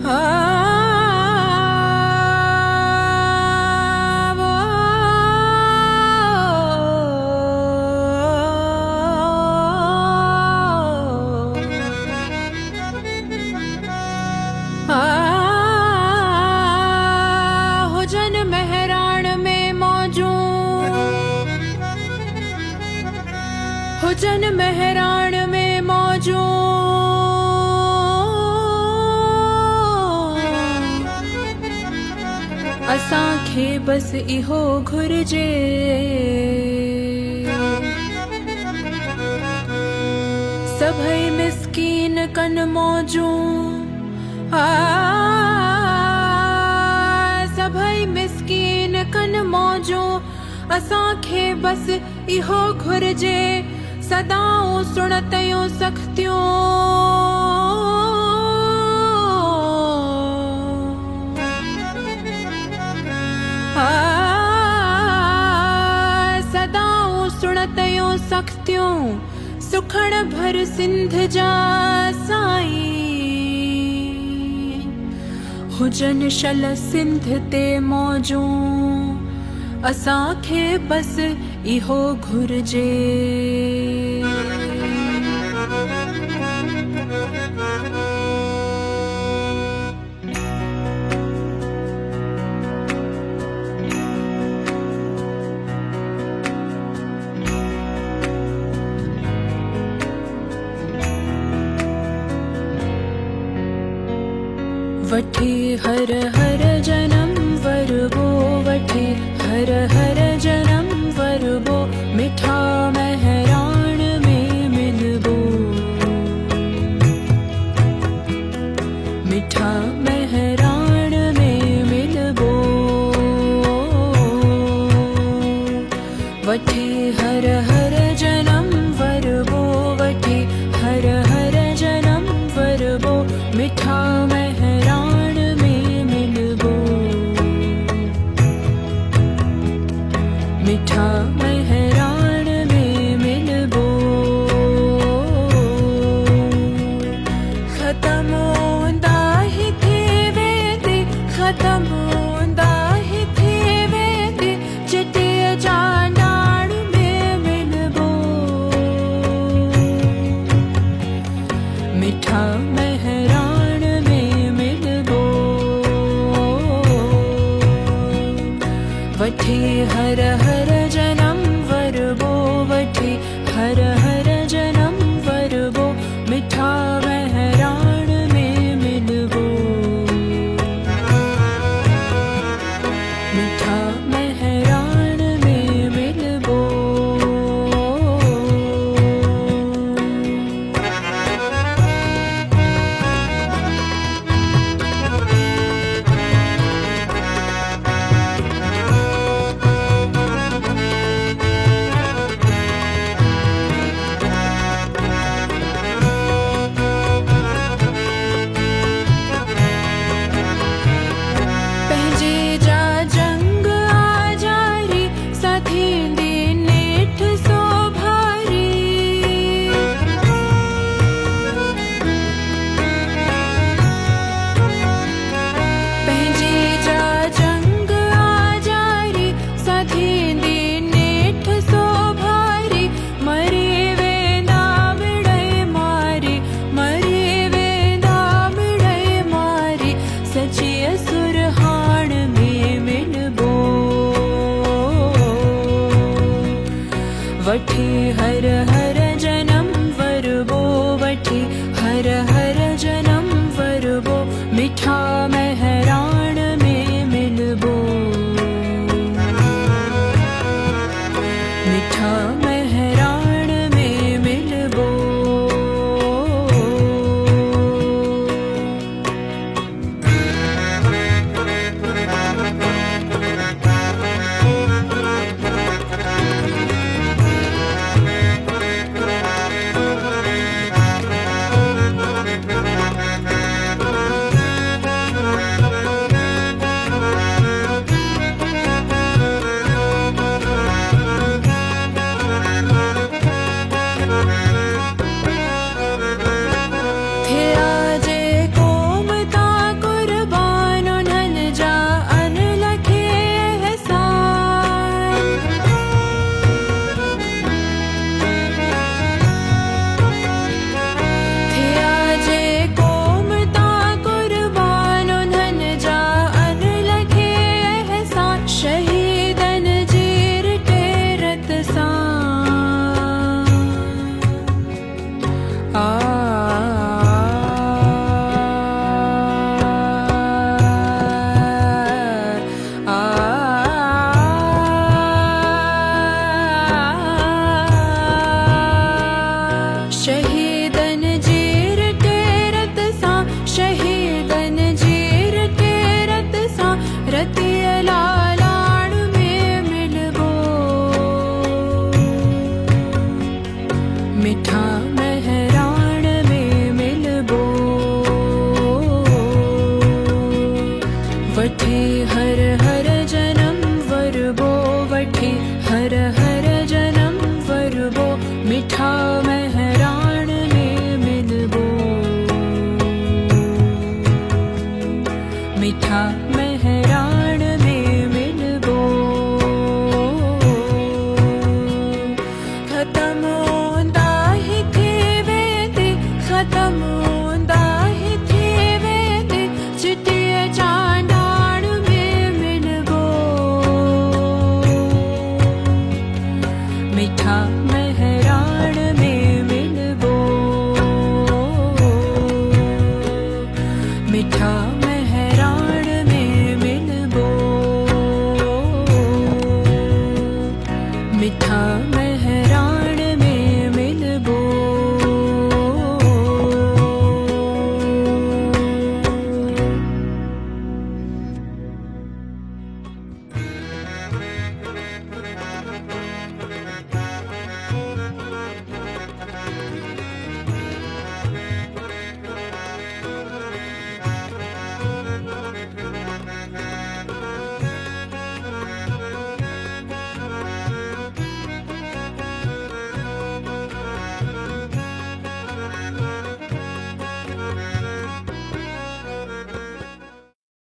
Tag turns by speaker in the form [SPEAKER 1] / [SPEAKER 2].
[SPEAKER 1] हो जन मेहराण में मौजूद, हो जन मेहराण में मौजूद, असांखे बस इहो घुर्जे, सभई मिस्कीन कन मौजूद, सभई मिस्कीन कन मौजो, असांखे बस इहो घुर्जे, सदाऊं सुणतयूं सख्तियूं, सदाऊं सुणतयूं सख्तियूं, सुखण भर सिंध जा साईं, हुजन शल सिंध ते मौजूं, असांखे बस इहो घुर्जे। वठी हर हर जन्म वरबो, वठी हर हर जन्म वरबो, मिठा मेहराण में मिलबो, मिठा मेहराण में मिलबो, वठी हर हर जन्म वरबो, वठी हर हर जन्म वरबो, मिठा मेहराण में मिलबो, मिठा मेहराण में मिलबो। खत्म होंदा ही थे वेंदे, खत्म होंदा ही थे वेंदे, चिटे जा नाण में मिलबो, मिठा मेहराण में मिलबो, वठी हर हर जन्म वरबो, वठी हर हर जन्म वरबो, मिठा मेहराण में मिलबो, मिठा मेहराण में मिलबो। पंहिंजे जा जंग आजारी, साथी दे नेठ सो भारी, पंहिंजे जा जंग आजारी, साथी दे नेठ सो भारी, मरी वेंदा मिड़ई मारी, मरी वेंदा मिड़ई मारी, सची सुरहाण में मिलबो, वठी हर हर जन्म वरबो, वठी हर हर जन्म वरबो, मिठा मेहराण में मिलबो, मिठा मेहराण में मिलबो। मिठा